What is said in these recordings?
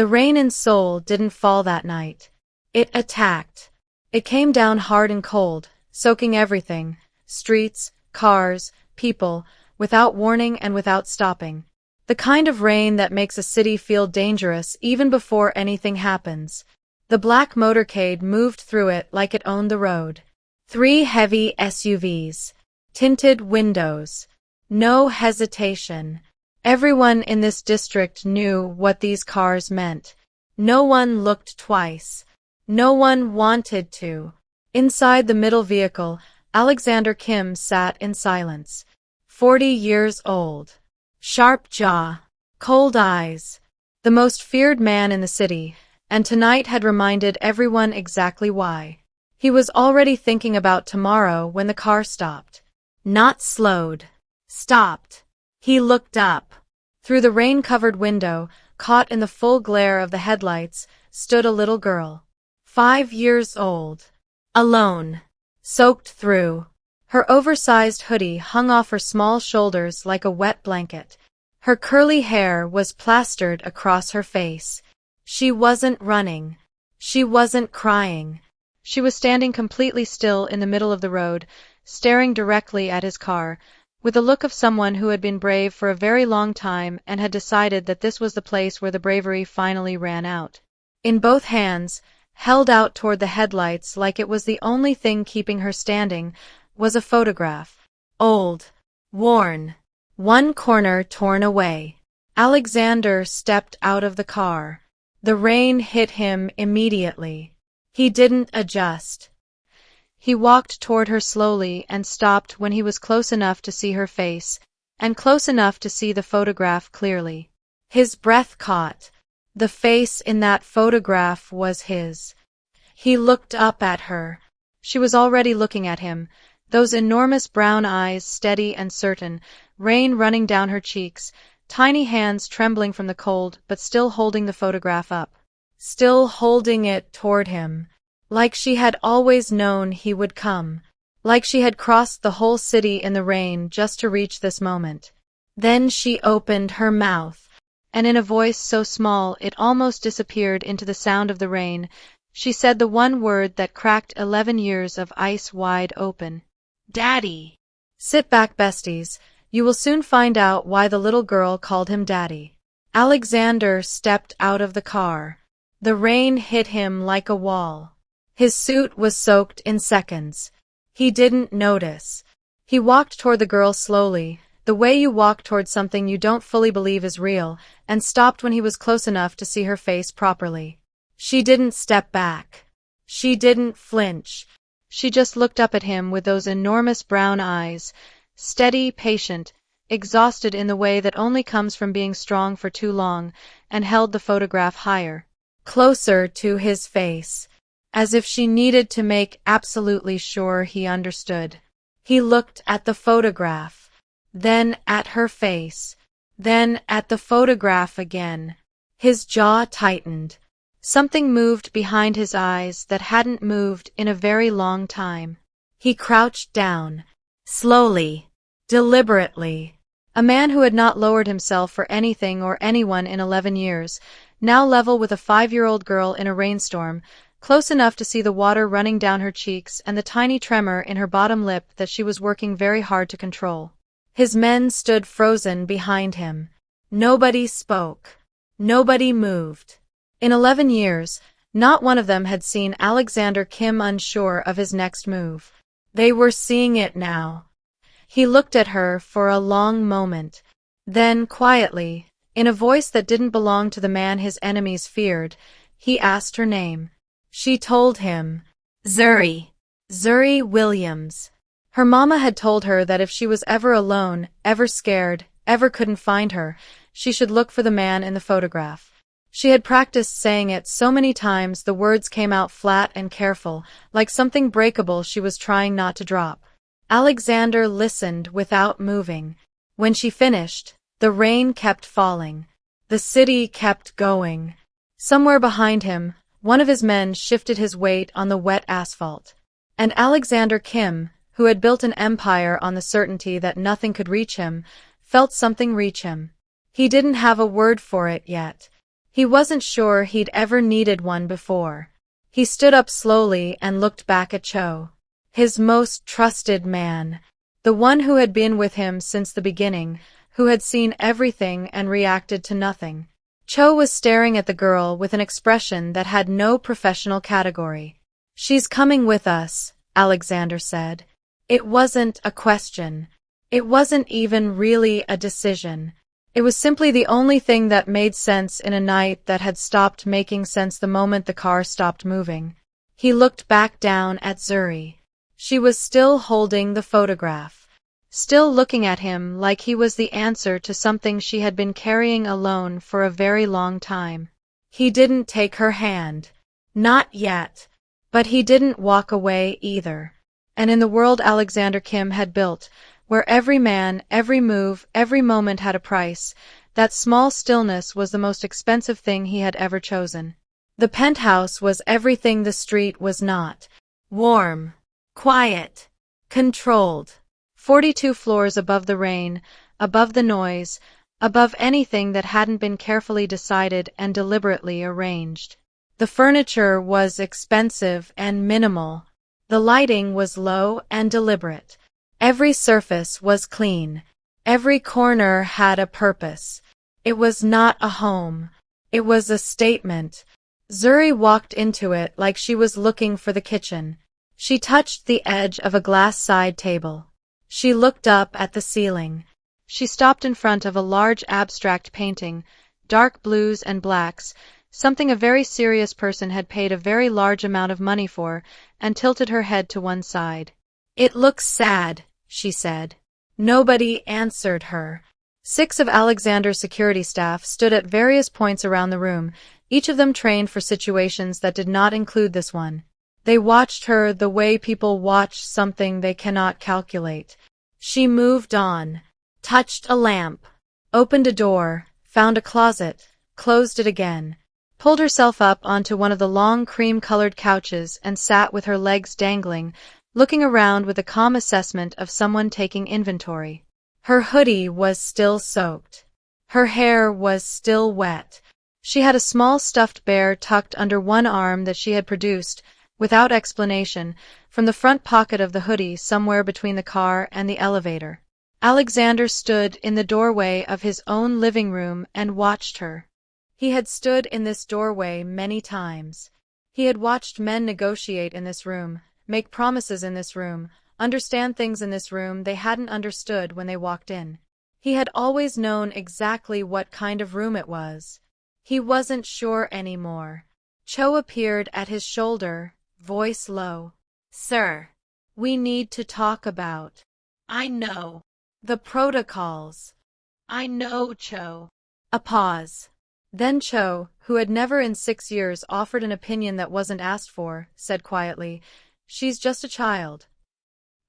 The rain in Seoul didn't fall that night. It attacked. It came down hard and cold, soaking everything, streets, cars, people, without warning and without stopping. The kind of rain that makes a city feel dangerous even before anything happens. The black motorcade moved through it like it owned the road. 3 heavy SUVs. Tinted windows. No hesitation. Everyone in this district knew what these cars meant. No one looked twice. No one wanted to. Inside the middle vehicle, Alexander Kim sat in silence. 40 years old. Sharp jaw. Cold eyes. The most feared man in the city, and tonight had reminded everyone exactly why. He was already thinking about tomorrow when the car stopped. Not slowed. Stopped. He looked up. Through the rain-covered window, caught in the full glare of the headlights, stood a little girl. 5 years old. Alone. Soaked through. Her oversized hoodie hung off her small shoulders like a wet blanket. Her curly hair was plastered across her face. She wasn't running. She wasn't crying. She was standing completely still in the middle of the road, staring directly at his car, with the look of someone who had been brave for a very long time and had decided that this was the place where the bravery finally ran out. In both hands, held out toward the headlights like it was the only thing keeping her standing, was a photograph. Old. Worn. One corner torn away. Alexander stepped out of the car. The rain hit him immediately. He didn't adjust. He walked toward her slowly and stopped when he was close enough to see her face, and close enough to see the photograph clearly. His breath caught. The face in that photograph was his. He looked up at her. She was already looking at him, those enormous brown eyes steady and certain, rain running down her cheeks, tiny hands trembling from the cold but still holding the photograph up. Still holding it toward him. Like she had always known he would come. Like she had crossed the whole city in the rain just to reach this moment. Then she opened her mouth, and in a voice so small it almost disappeared into the sound of the rain, she said the one word that cracked 11 years of ice wide open. Daddy. Sit back, besties. You will soon find out why the little girl called him Daddy. Alexander stepped out of the car. The rain hit him like a wall. His suit was soaked in seconds. He didn't notice. He walked toward the girl slowly, the way you walk toward something you don't fully believe is real, and stopped when he was close enough to see her face properly. She didn't step back. She didn't flinch. She just looked up at him with those enormous brown eyes, steady, patient, exhausted in the way that only comes from being strong for too long, and held the photograph higher, closer to his face, as if she needed to make absolutely sure he understood. He looked at the photograph, then at her face, then at the photograph again. His jaw tightened. Something moved behind his eyes that hadn't moved in a very long time. He crouched down, slowly, deliberately. A man who had not lowered himself for anything or anyone in 11 years, now level with a 5-year-old girl in a rainstorm, close enough to see the water running down her cheeks and the tiny tremor in her bottom lip that she was working very hard to control. His men stood frozen behind him. Nobody spoke. Nobody moved. In 11 years, not one of them had seen Alexander Kim unsure of his next move. They were seeing it now. He looked at her for a long moment. Then, quietly, in a voice that didn't belong to the man his enemies feared, he asked her name. She told him. Zuri. Zuri Williams. Her mama had told her that if she was ever alone, ever scared, ever couldn't find her, she should look for the man in the photograph. She had practiced saying it so many times the words came out flat and careful, like something breakable she was trying not to drop. Alexander listened without moving. When she finished, the rain kept falling. The city kept going. Somewhere behind him, one of his men shifted his weight on the wet asphalt. And Alexander Kim, who had built an empire on the certainty that nothing could reach him, felt something reach him. He didn't have a word for it yet. He wasn't sure he'd ever needed one before. He stood up slowly and looked back at Cho. His most trusted man. The one who had been with him since the beginning, who had seen everything and reacted to nothing. Cho was staring at the girl with an expression that had no professional category. "She's coming with us," Alexander said. It wasn't a question. It wasn't even really a decision. It was simply the only thing that made sense in a night that had stopped making sense the moment the car stopped moving. He looked back down at Zuri. She was still holding the photograph, still looking at him like he was the answer to something she had been carrying alone for a very long time. He didn't take her hand. Not yet. But he didn't walk away either. And in the world Alexander Kim had built, where every man, every move, every moment had a price, that small stillness was the most expensive thing he had ever chosen. The penthouse was everything the street was not. Warm, quiet, controlled. 42 floors above the rain, above the noise, above anything that hadn't been carefully decided and deliberately arranged. The furniture was expensive and minimal. The lighting was low and deliberate. Every surface was clean. Every corner had a purpose. It was not a home. It was a statement. Zuri walked into it like she was looking for the kitchen. She touched the edge of a glass side table. She looked up at the ceiling. She stopped in front of a large abstract painting, dark blues and blacks, something a very serious person had paid a very large amount of money for, and tilted her head to one side. "It looks sad," she said. Nobody answered her. 6 of Alexander's security staff stood at various points around the room, each of them trained for situations that did not include this one. They watched her the way people watch something they cannot calculate. She moved on, touched a lamp, opened a door, found a closet, closed it again, pulled herself up onto one of the long cream-colored couches and sat with her legs dangling, looking around with a calm assessment of someone taking inventory. Her hoodie was still soaked. Her hair was still wet. She had a small stuffed bear tucked under one arm that she had produced, without explanation, from the front pocket of the hoodie somewhere between the car and the elevator. Alexander stood in the doorway of his own living room and watched her. He had stood in this doorway many times. He had watched men negotiate in this room, make promises in this room, understand things in this room they hadn't understood when they walked in. He had always known exactly what kind of room it was. He wasn't sure anymore. Cho appeared at his shoulder, voice low. "Sir, we need to talk about." "I know. The protocols." "I know, Cho." A pause. Then Cho, who had never in 6 years offered an opinion that wasn't asked for, said quietly, "She's just a child."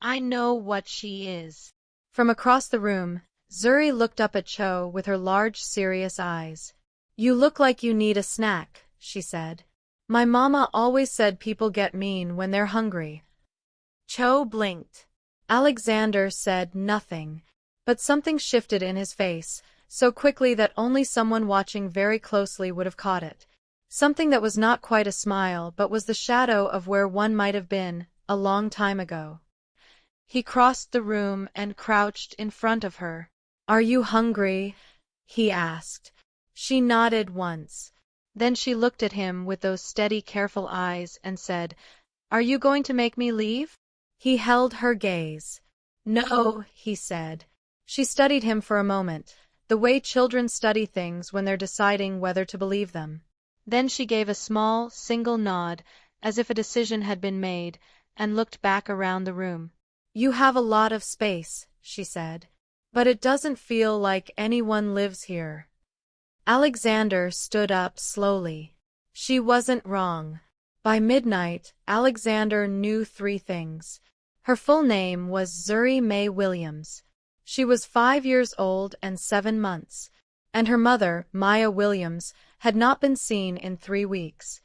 "I know what she is." From across the room, Zuri looked up at Cho with her large, serious eyes. "You look like you need a snack," she said. "My mama always said people get mean when they're hungry." Cho blinked. Alexander said nothing, but something shifted in his face, so quickly that only someone watching very closely would have caught it. Something that was not quite a smile but was the shadow of where one might have been, a long time ago. He crossed the room and crouched in front of her. "Are you hungry?" he asked. She nodded once. Then she looked at him with those steady, careful eyes and said, "Are you going to make me leave?" He held her gaze. "No," he said. She studied him for a moment, the way children study things when they're deciding whether to believe them. Then she gave a small, single nod, as if a decision had been made, and looked back around the room. "You have a lot of space," she said. "But it doesn't feel like anyone lives here." Alexander stood up slowly. She wasn't wrong. By midnight, Alexander knew 3 things. Her full name was Zuri Mae Williams. She was 5 years old and 7 months, and her mother, Maya Williams, had not been seen in 3 weeks.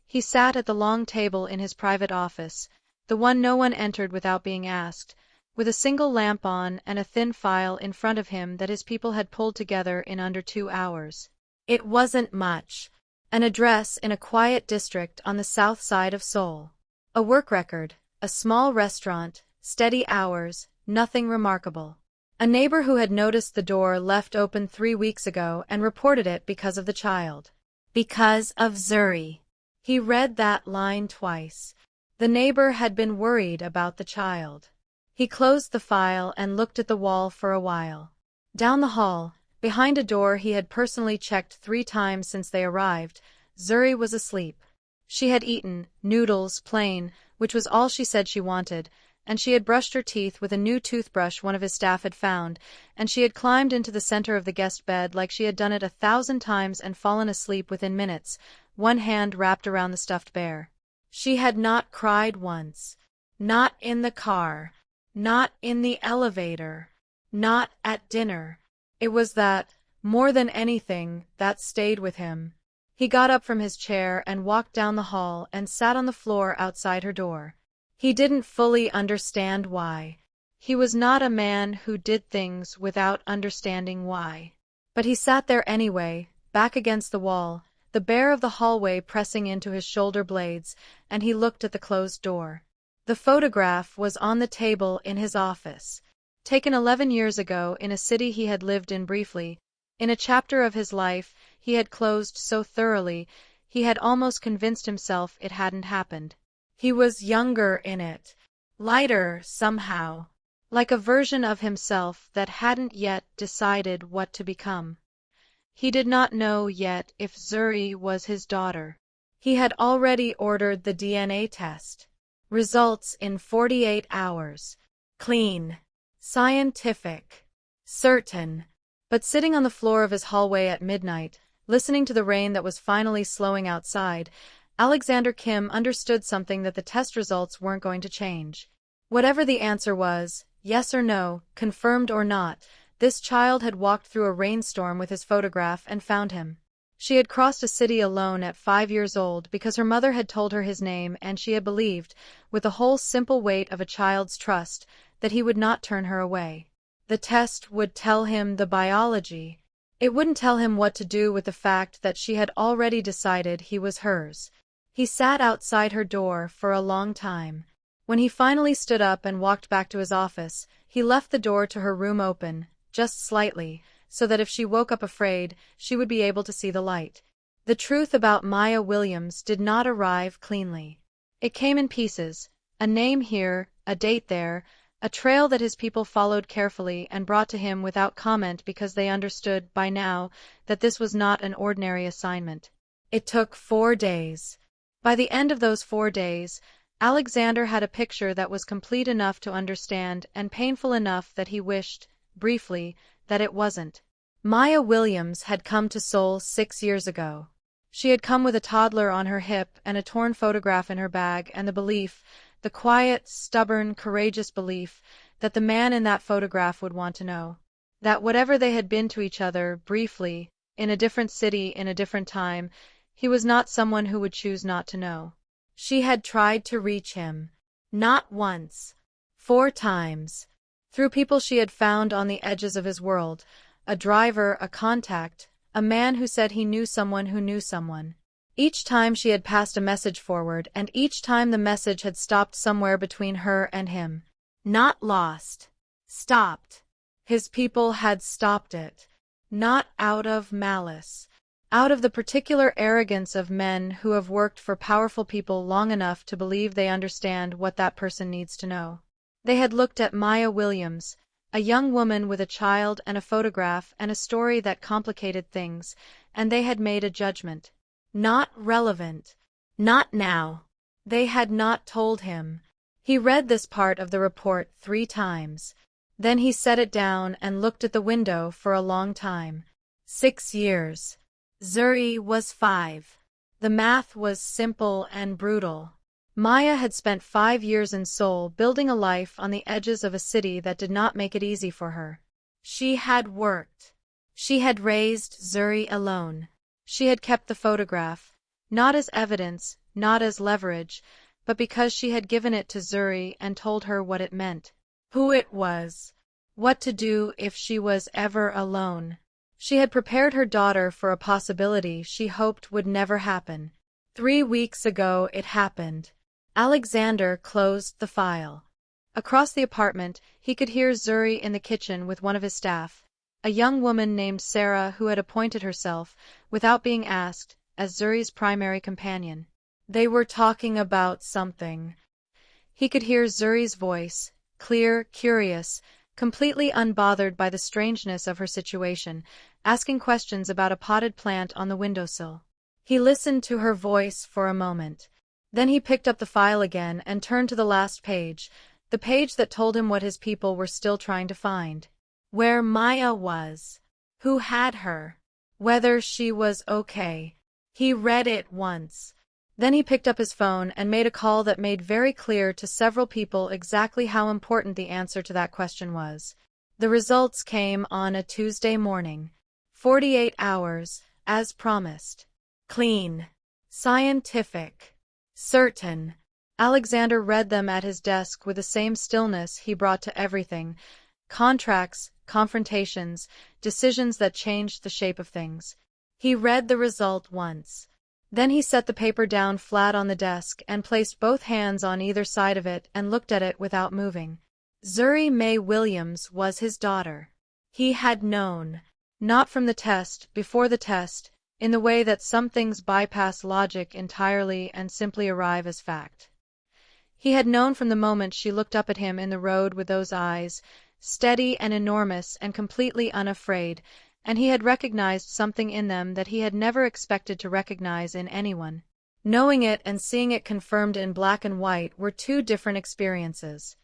He sat at the long table in his private office, the one no one entered without being asked, with a single lamp on and a thin file in front of him that his people had pulled together in under 2 hours. It wasn't much. An address in a quiet district on the south side of Seoul. A work record, a small restaurant, steady hours, nothing remarkable. A neighbor who had noticed the door left open 3 weeks ago and reported it because of the child. Because of Zuri. He read that line twice. The neighbor had been worried about the child. He closed the file and looked at the wall for a while. Down the hall, behind a door he had personally checked 3 times since they arrived, Zuri was asleep. She had eaten noodles, plain, which was all she said she wanted, and she had brushed her teeth with a new toothbrush one of his staff had found, and she had climbed into the center of the guest bed like she had done it 1,000 times and fallen asleep within minutes, one hand wrapped around the stuffed bear. She had not cried once. Not in the car. Not in the elevator. Not at dinner. It was that, more than anything, that stayed with him. He got up from his chair and walked down the hall and sat on the floor outside her door. He didn't fully understand why. He was not a man who did things without understanding why. But he sat there anyway, back against the wall, the bare of the hallway pressing into his shoulder blades, and he looked at the closed door. The photograph was on the table in his office. Taken 11 years ago in a city he had lived in briefly, in a chapter of his life he had closed so thoroughly, he had almost convinced himself it hadn't happened. He was younger in it, lighter somehow, like a version of himself that hadn't yet decided what to become. He did not know yet if Zuri was his daughter. He had already ordered the DNA test. Results in 48 hours. Clean. Scientific. Certain. But sitting on the floor of his hallway at midnight, listening to the rain that was finally slowing outside, Alexander Kim understood something that the test results weren't going to change. Whatever the answer was, yes or no, confirmed or not, this child had walked through a rainstorm with his photograph and found him. She had crossed a city alone at 5 years old because her mother had told her his name and she had believed, with the whole simple weight of a child's trust, that he would not turn her away. The test would tell him the biology. It wouldn't tell him what to do with the fact that she had already decided he was hers. He sat outside her door for a long time. When he finally stood up and walked back to his office, he left the door to her room open, just slightly, so that if she woke up afraid, she would be able to see the light. The truth about Maya Williams did not arrive cleanly. It came in pieces, a name here, a date there, a trail that his people followed carefully and brought to him without comment because they understood, by now, that this was not an ordinary assignment. It took 4 days. By the end of those 4 days, Alexander had a picture that was complete enough to understand and painful enough that he wished, briefly, that it wasn't. Maya Williams had come to Seoul 6 years ago. She had come with a toddler on her hip and a torn photograph in her bag and the belief, the quiet, stubborn, courageous belief, that the man in that photograph would want to know. That whatever they had been to each other, briefly, in a different city in a different time, he was not someone who would choose not to know. She had tried to reach him. Not once. 4 times. Through people she had found on the edges of his world, a driver, a contact, a man who said he knew someone who knew someone. Each time she had passed a message forward, and each time the message had stopped somewhere between her and him. Not lost. Stopped. His people had stopped it. Not out of malice. Out of the particular arrogance of men who have worked for powerful people long enough to believe they understand what that person needs to know. They had looked at Maya Williams, a young woman with a child and a photograph and a story that complicated things, and they had made a judgment. Not relevant. Not now. They had not told him. He read this part of the report 3 times. Then he set it down and looked at the window for a long time. 6 years. Zuri was 5. The math was simple and brutal. Maya had spent 5 years in Seoul building a life on the edges of a city that did not make it easy for her. She had worked. She had raised Zuri alone. She had kept the photograph, not as evidence, not as leverage, but because she had given it to Zuri and told her what it meant, who it was, what to do if she was ever alone. She had prepared her daughter for a possibility she hoped would never happen. 3 weeks ago it happened. Alexander closed the file. Across the apartment, he could hear Zuri in the kitchen with one of his staff, a young woman named Sarah who had appointed herself, without being asked, as Zuri's primary companion. They were talking about something. He could hear Zuri's voice, clear, curious, completely unbothered by the strangeness of her situation, asking questions about a potted plant on the windowsill. He listened to her voice for a moment. Then he picked up the file again and turned to the last page, the page that told him what his people were still trying to find. Where Maya was. Who had her. Whether she was okay. He read it once. Then he picked up his phone and made a call that made very clear to several people exactly how important the answer to that question was. The results came on a Tuesday morning. 48 hours, as promised. Clean. Scientific. Certain. Alexander read them at his desk with the same stillness he brought to everything. Contracts, confrontations, decisions that changed the shape of things. He read the result once. Then he set the paper down flat on the desk and placed both hands on either side of it and looked at it without moving. Zuri May Williams was his daughter. He had known. Not from the test, before the test, in the way that some things bypass logic entirely and simply arrive as fact. He had known from the moment she looked up at him in the road with those eyes, steady and enormous and completely unafraid, and he had recognized something in them that he had never expected to recognize in anyone. Knowing it and seeing it confirmed in black and white were two different experiences.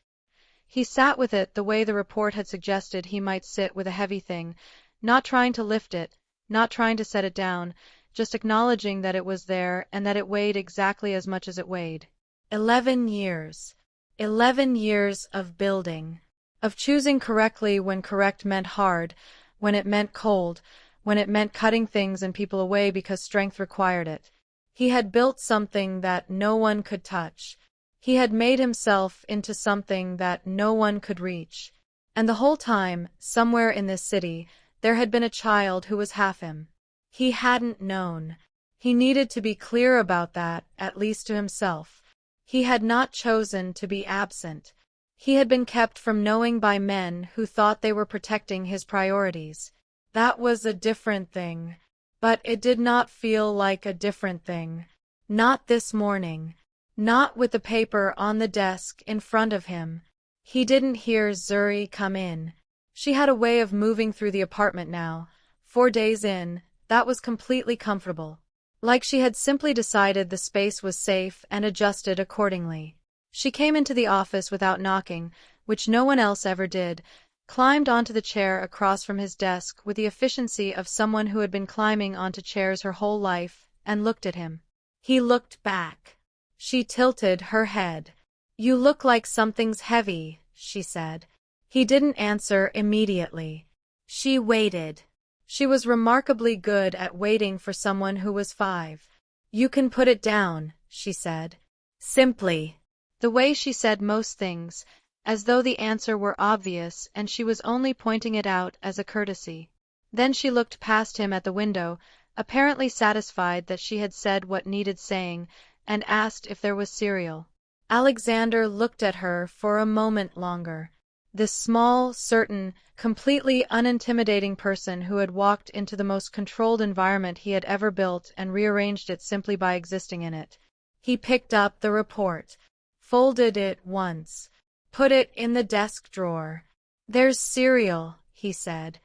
He sat with it the way the report had suggested he might sit with a heavy thing, not trying to lift it, not trying to set it down, just acknowledging that it was there and that it weighed exactly as much as it weighed. 11 years. 11 years of building. Of choosing correctly when correct meant hard, when it meant cold, when it meant cutting things and people away because strength required it. He had built something that no one could touch. He had made himself into something that no one could reach. And the whole time, somewhere in this city, there had been a child who was half him. He hadn't known. He needed to be clear about that, at least to himself. He had not chosen to be absent. He had been kept from knowing by men who thought they were protecting his priorities. That was a different thing. But it did not feel like a different thing. Not this morning. Not with the paper on the desk in front of him. He didn't hear Zuri come in. She had a way of moving through the apartment now. 4 days in, that was completely comfortable. Like she had simply decided the space was safe and adjusted accordingly. She came into the office without knocking, which no one else ever did, climbed onto the chair across from his desk with the efficiency of someone who had been climbing onto chairs her whole life, and looked at him. He looked back. She tilted her head. "You look like something's heavy," she said. He didn't answer immediately. She waited. She was remarkably good at waiting for someone who was 5. "You can put it down," she said. Simply. The way she said most things, as though the answer were obvious and she was only pointing it out as a courtesy. Then she looked past him at the window, apparently satisfied that she had said what needed saying, and asked if there was cereal. Alexander looked at her for a moment longer. This small, certain, completely unintimidating person who had walked into the most controlled environment he had ever built and rearranged it simply by existing in it. He picked up the report, folded it once, put it in the desk drawer. "There's cereal," he said.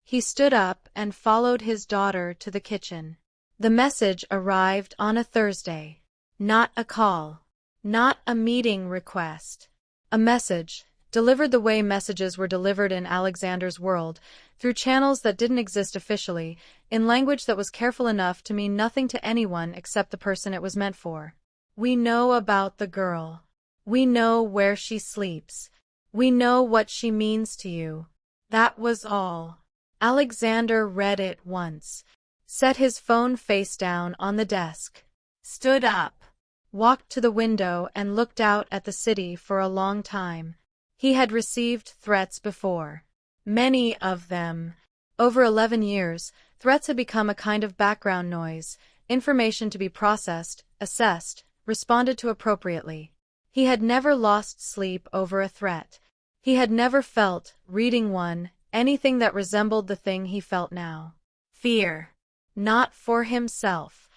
He stood up and followed his daughter to the kitchen. The message arrived on a Thursday. Not a call. Not a meeting request. A message, delivered the way messages were delivered in Alexander's world, through channels that didn't exist officially, in language that was careful enough to mean nothing to anyone except the person it was meant for. "We know about the girl. We know where she sleeps. We know what she means to you." That was all. Alexander read it once, set his phone face down on the desk, stood up, walked to the window and looked out at the city for a long time. He had received threats before. Many of them. Over 11 years, threats had become a kind of background noise, information to be processed, assessed, responded to appropriately. He had never lost sleep over a threat. He had never felt, reading one, anything that resembled the thing he felt now. Fear. Not for himself.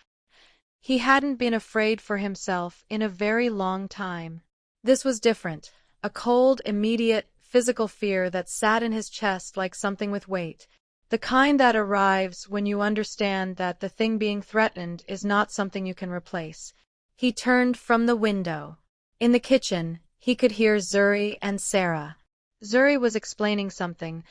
He hadn't been afraid for himself in a very long time. This was different, a cold, immediate, physical fear that sat in his chest like something with weight. The kind that arrives when you understand that the thing being threatened is not something you can replace. He turned from the window. In the kitchen, he could hear Zuri and Sarah. Zuri was explaining something,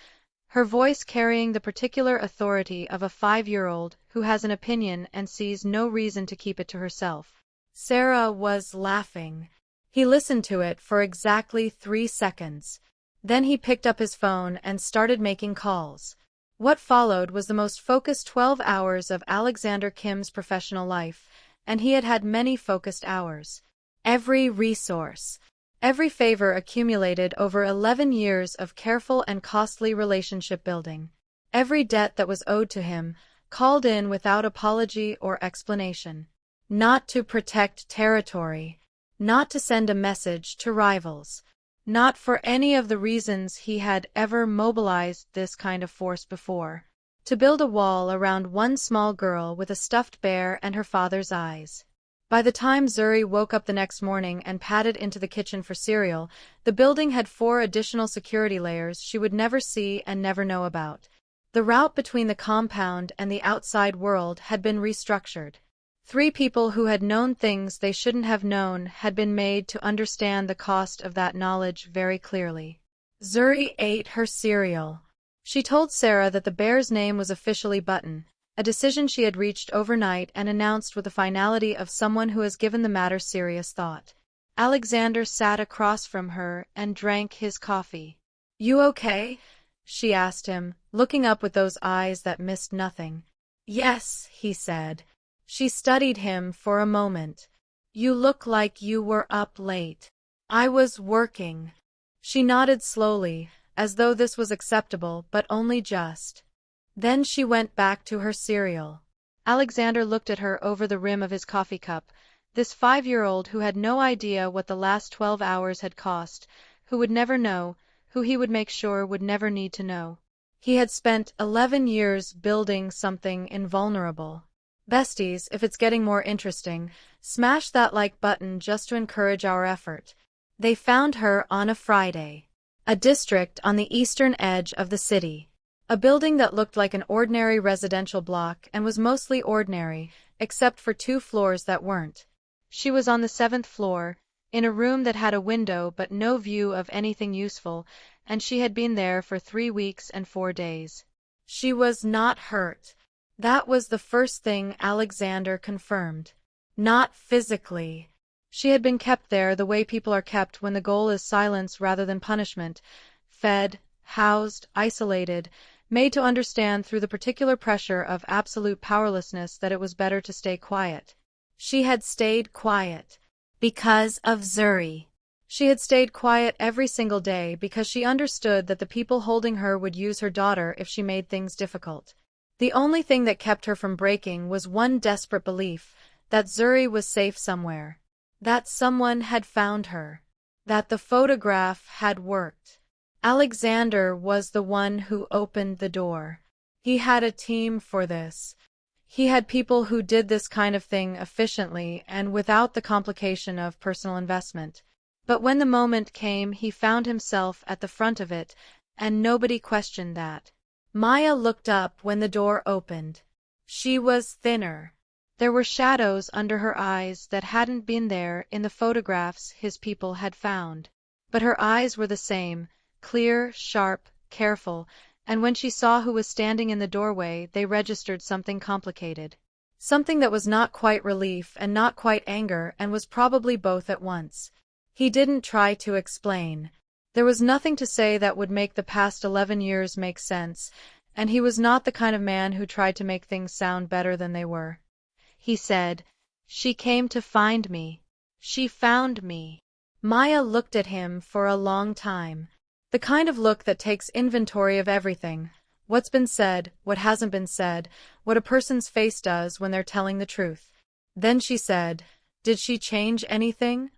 her voice carrying the particular authority of a 5-year-old who has an opinion and sees no reason to keep it to herself. Sarah was laughing. He listened to it for exactly 3 seconds. Then he picked up his phone and started making calls. What followed was the most focused 12 hours of Alexander Kim's professional life, and he had had many focused hours. Every resource, every favor accumulated over 11 years of careful and costly relationship building. Every debt that was owed to him, called in without apology or explanation. Not to protect territory, not to send a message to rivals. Not for any of the reasons he had ever mobilized this kind of force before. To build a wall around one small girl with a stuffed bear and her father's eyes. By the time Zuri woke up the next morning and padded into the kitchen for cereal, the building had 4 additional security layers she would never see and never know about. The route between the compound and the outside world had been restructured. 3 people who had known things they shouldn't have known had been made to understand the cost of that knowledge very clearly. Zuri ate her cereal. She told Sarah that the bear's name was officially Button, a decision she had reached overnight and announced with the finality of someone who has given the matter serious thought. Alexander sat across from her and drank his coffee. "You okay?" she asked him, looking up with those eyes that missed nothing. "Yes," he said. She studied him for a moment. "You look like you were up late." "I was working." She nodded slowly, as though this was acceptable, but only just. Then she went back to her cereal. Alexander looked at her over the rim of his coffee cup, this 5-year-old who had no idea what the last 12 hours had cost, who would never know, who he would make sure would never need to know. He had spent 11 years building something invulnerable. Besties, if it's getting more interesting, smash that like button just to encourage our effort. They found her on a Friday. A district on the eastern edge of the city. A building that looked like an ordinary residential block and was mostly ordinary, except for 2 floors that weren't. She was on the 7th floor, in a room that had a window but no view of anything useful, and she had been there for 3 weeks and 4 days. She was not hurt. That was the first thing Alexander confirmed. Not physically. She had been kept there the way people are kept when the goal is silence rather than punishment, fed, housed, isolated, made to understand through the particular pressure of absolute powerlessness that it was better to stay quiet. She had stayed quiet. Because of Zuri. She had stayed quiet every single day because she understood that the people holding her would use her daughter if she made things difficult. The only thing that kept her from breaking was one desperate belief, that Zuri was safe somewhere. That someone had found her. That the photograph had worked. Alexander was the one who opened the door. He had a team for this. He had people who did this kind of thing efficiently and without the complication of personal investment. But when the moment came, he found himself at the front of it, and nobody questioned that. Maya looked up when the door opened. She was thinner. There were shadows under her eyes that hadn't been there in the photographs his people had found. But her eyes were the same, clear, sharp, careful, and when she saw who was standing in the doorway, they registered something complicated. Something that was not quite relief and not quite anger and was probably both at once. He didn't try to explain. There was nothing to say that would make the past 11 years make sense, and he was not the kind of man who tried to make things sound better than they were. He said, "She came to find me. She found me." Maya looked at him for a long time. The kind of look that takes inventory of everything, What's been said, what hasn't been said, what a person's face does when they're telling the truth. Then she said, "Did she change anything?"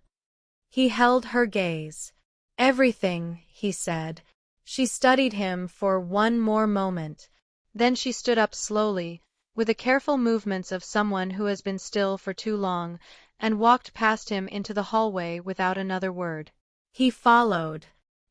He held her gaze. "Everything," he said. She studied him for one more moment. Then she stood up slowly, with the careful movements of someone who has been still for too long, and walked past him into the hallway without another word. He followed.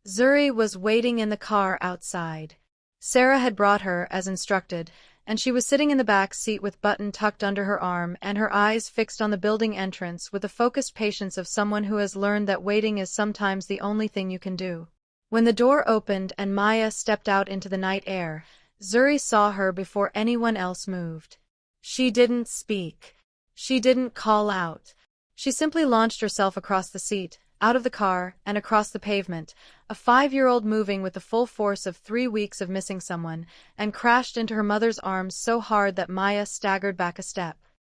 Zuri was waiting in the car outside. Sarah had brought her, as instructed, and she was sitting in the back seat with Button tucked under her arm and her eyes fixed on the building entrance with the focused patience of someone who has learned that waiting is sometimes the only thing you can do. When the door opened and Maya stepped out into the night air, Zuri saw her before anyone else moved. She didn't speak. She didn't call out. She simply launched herself across the seat, out of the car, and across the pavement, a 5-year-old moving with the full force of 3 weeks of missing someone, and crashed into her mother's arms so hard that Maya staggered back a step.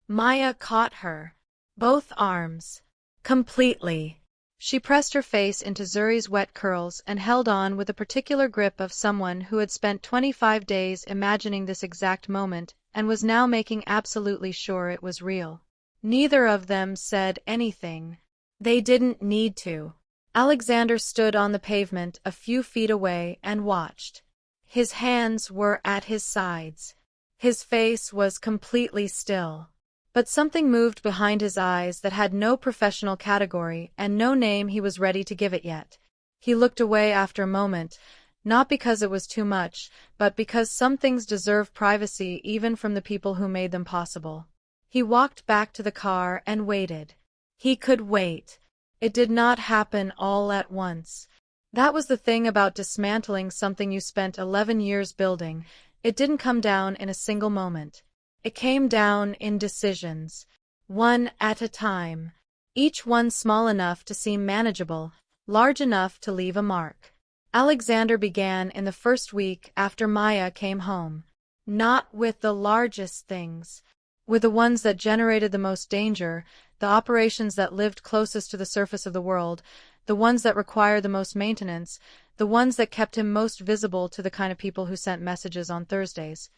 Maya caught her. Both arms. Completely. She pressed her face into Zuri's wet curls and held on with a particular grip of someone who had spent 25 days imagining this exact moment and was now making absolutely sure it was real. Neither of them said anything. They didn't need to. Alexander stood on the pavement a few feet away and watched. His hands were at his sides. His face was completely still. But something moved behind his eyes that had no professional category and no name he was ready to give it yet. He looked away after a moment, not because it was too much, but because some things deserve privacy even from the people who made them possible. He walked back to the car and waited. He could wait. It did not happen all at once. That was the thing about dismantling something you spent 11 years building. It didn't come down in a single moment. It came down in decisions, one at a time, each one small enough to seem manageable, large enough to leave a mark. Alexander began in the first week after Maya came home. Not with the largest things. With the ones that generated the most danger, the operations that lived closest to the surface of the world, the ones that required the most maintenance, the ones that kept him most visible to the kind of people who sent messages on Thursdays.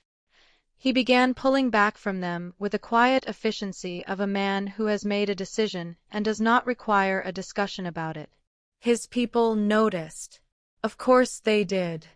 He began pulling back from them with the quiet efficiency of a man who has made a decision and does not require a discussion about it. His people noticed. Of course they did.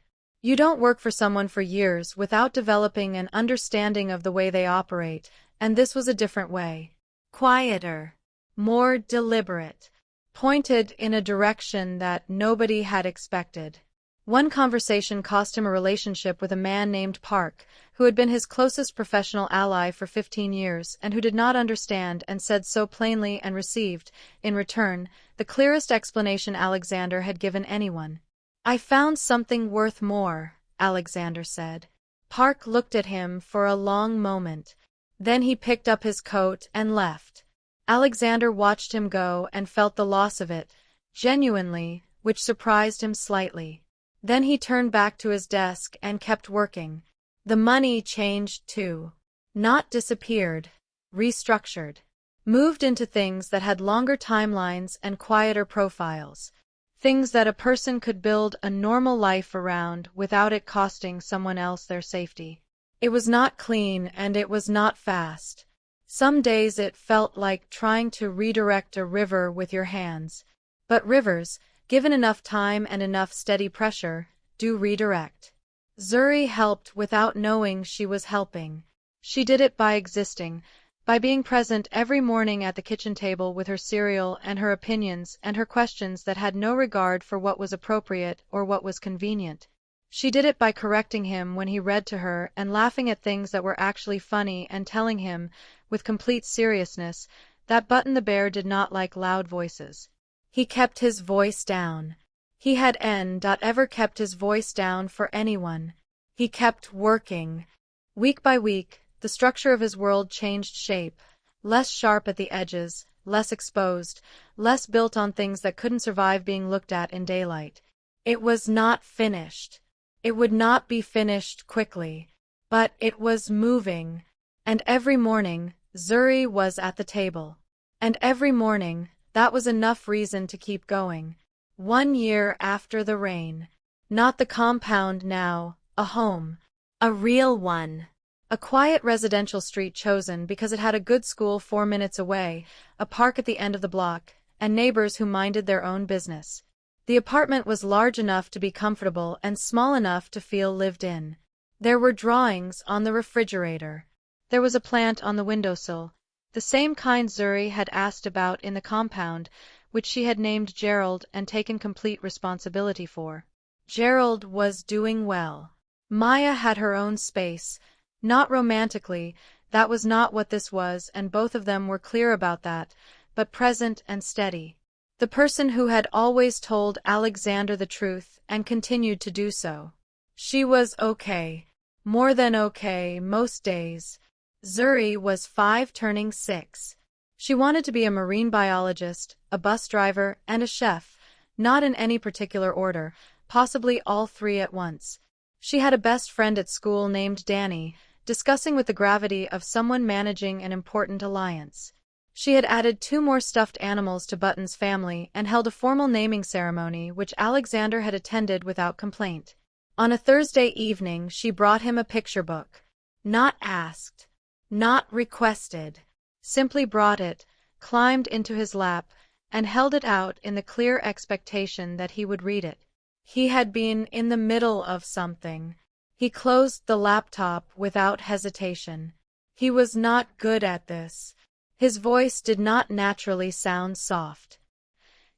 You don't work for someone for years without developing an understanding of the way they operate, and this was a different way. Quieter, more deliberate, pointed in a direction that nobody had expected. One conversation cost him a relationship with a man named Park, who had been his closest professional ally for 15 years and who did not understand and said so plainly and received, in return, the clearest explanation Alexander had given anyone. "I found something worth more," Alexander said. Park looked at him for a long moment. Then he picked up his coat and left. Alexander watched him go and felt the loss of it, genuinely, which surprised him slightly. Then he turned back to his desk and kept working. The money changed too. Not disappeared, restructured. Moved into things that had longer timelines and quieter profiles. Things that a person could build a normal life around without it costing someone else their safety. It was not clean and it was not fast. Some days it felt like trying to redirect a river with your hands. But rivers, given enough time and enough steady pressure, do redirect. Zuri helped without knowing she was helping. She did it by existing, by being present every morning at the kitchen table with her cereal and her opinions and her questions that had no regard for what was appropriate or what was convenient. She did it by correcting him when he read to her and laughing at things that were actually funny and telling him, with complete seriousness, that Button the Bear did not like loud voices. He kept his voice down. He had ever kept his voice down for anyone. He kept working. Week by week, the structure of his world changed shape, less sharp at the edges, less exposed, less built on things that couldn't survive being looked at in daylight. It was not finished. It would not be finished quickly, but it was moving. And every morning, Zuri was at the table. And every morning, that was enough reason to keep going. 1 year after the rain. Not the compound now, a home. A real one. A quiet residential street chosen because it had a good school 4 minutes away, a park at the end of the block, and neighbors who minded their own business. The apartment was large enough to be comfortable and small enough to feel lived in. There were drawings on the refrigerator. There was a plant on the windowsill, the same kind Zuri had asked about in the compound, which she had named Gerald and taken complete responsibility for. Gerald was doing well. Maya had her own space, not romantically, that was not what this was, and both of them were clear about that, but present and steady. The person who had always told Alexander the truth and continued to do so. She was okay. More than okay, most days. Zuri was 5 turning 6. She wanted to be a marine biologist, a bus driver, and a chef, not in any particular order, possibly all 3 at once. She had a best friend at school named Danny, discussing with the gravity of someone managing an important alliance. She had added 2 more stuffed animals to Button's family and held a formal naming ceremony which Alexander had attended without complaint. On a Thursday evening she brought him a picture book. Not asked. Not requested. Simply brought it, climbed into his lap, and held it out in the clear expectation that he would read it. He had been in the middle of something. He closed the laptop without hesitation. He was not good at this. His voice did not naturally sound soft.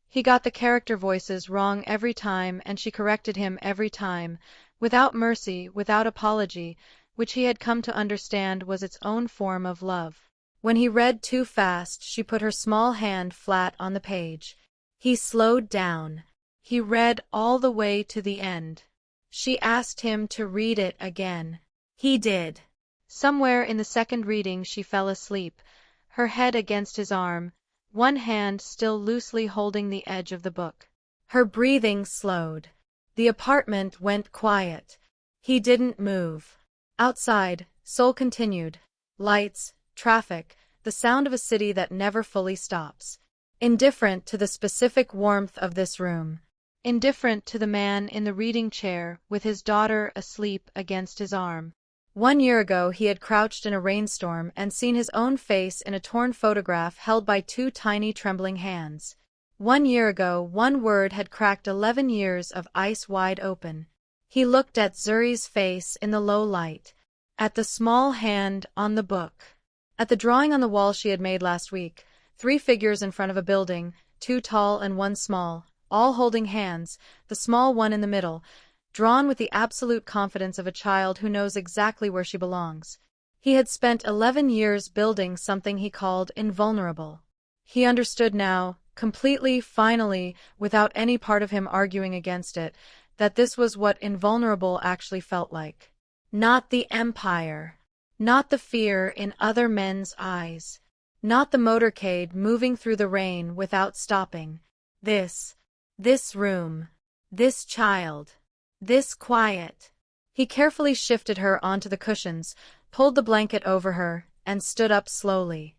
He got the character voices wrong every time, and she corrected him every time, without mercy, without apology, which he had come to understand was its own form of love. When he read too fast, she put her small hand flat on the page. He slowed down. He read all the way to the end. She asked him to read it again. He did. Somewhere in the second reading she fell asleep, her head against his arm, one hand still loosely holding the edge of the book. Her breathing slowed. The apartment went quiet. He didn't move. Outside, Seoul continued. Lights, traffic, the sound of a city that never fully stops. Indifferent to the specific warmth of this room. Indifferent to the man in the reading chair with his daughter asleep against his arm. 1 year ago he had crouched in a rainstorm and seen his own face in a torn photograph held by 2 tiny trembling hands. 1 year ago one word had cracked 11 years of ice wide open. He looked at Zuri's face in the low light, at the small hand on the book, at the drawing on the wall she had made last week, 3 figures in front of a building, 2 tall and 1 small, all holding hands, the small one in the middle, drawn with the absolute confidence of a child who knows exactly where she belongs. He had spent 11 years building something he called invulnerable. He understood now, completely, finally, without any part of him arguing against it, that this was what invulnerable actually felt like. Not the empire. Not the fear in other men's eyes. Not the motorcade moving through the rain without stopping. This room. This child. This quiet. He carefully shifted her onto the cushions, pulled the blanket over her, and stood up slowly.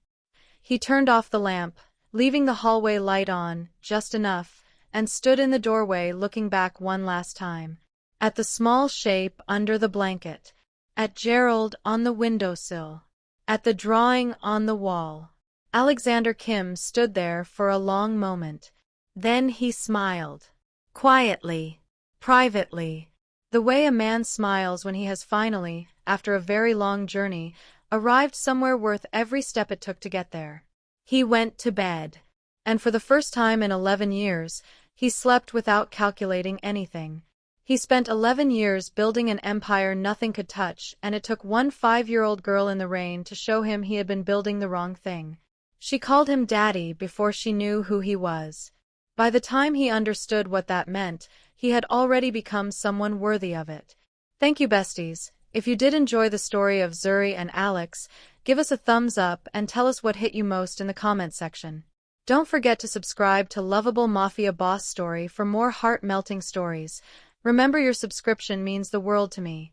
He turned off the lamp, leaving the hallway light on, just enough, and stood in the doorway looking back one last time. At the small shape under the blanket. At Gerald on the windowsill. At the drawing on the wall. Alexander Kim stood there for a long moment. Then he smiled. Quietly. Privately. The way a man smiles when he has finally, after a very long journey, arrived somewhere worth every step it took to get there. He went to bed. And for the first time in 11 years, he slept without calculating anything. He spent 11 years building an empire nothing could touch, and it took one 5-year-old girl in the rain to show him he had been building the wrong thing. She called him Daddy before she knew who he was. By the time he understood what that meant, he had already become someone worthy of it. Thank you, besties. If you did enjoy the story of Zuri and Alex, give us a thumbs up and tell us what hit you most in the comments section. Don't forget to subscribe to Lovable Mafia Boss Story for more heart-melting stories. Remember, your subscription means the world to me.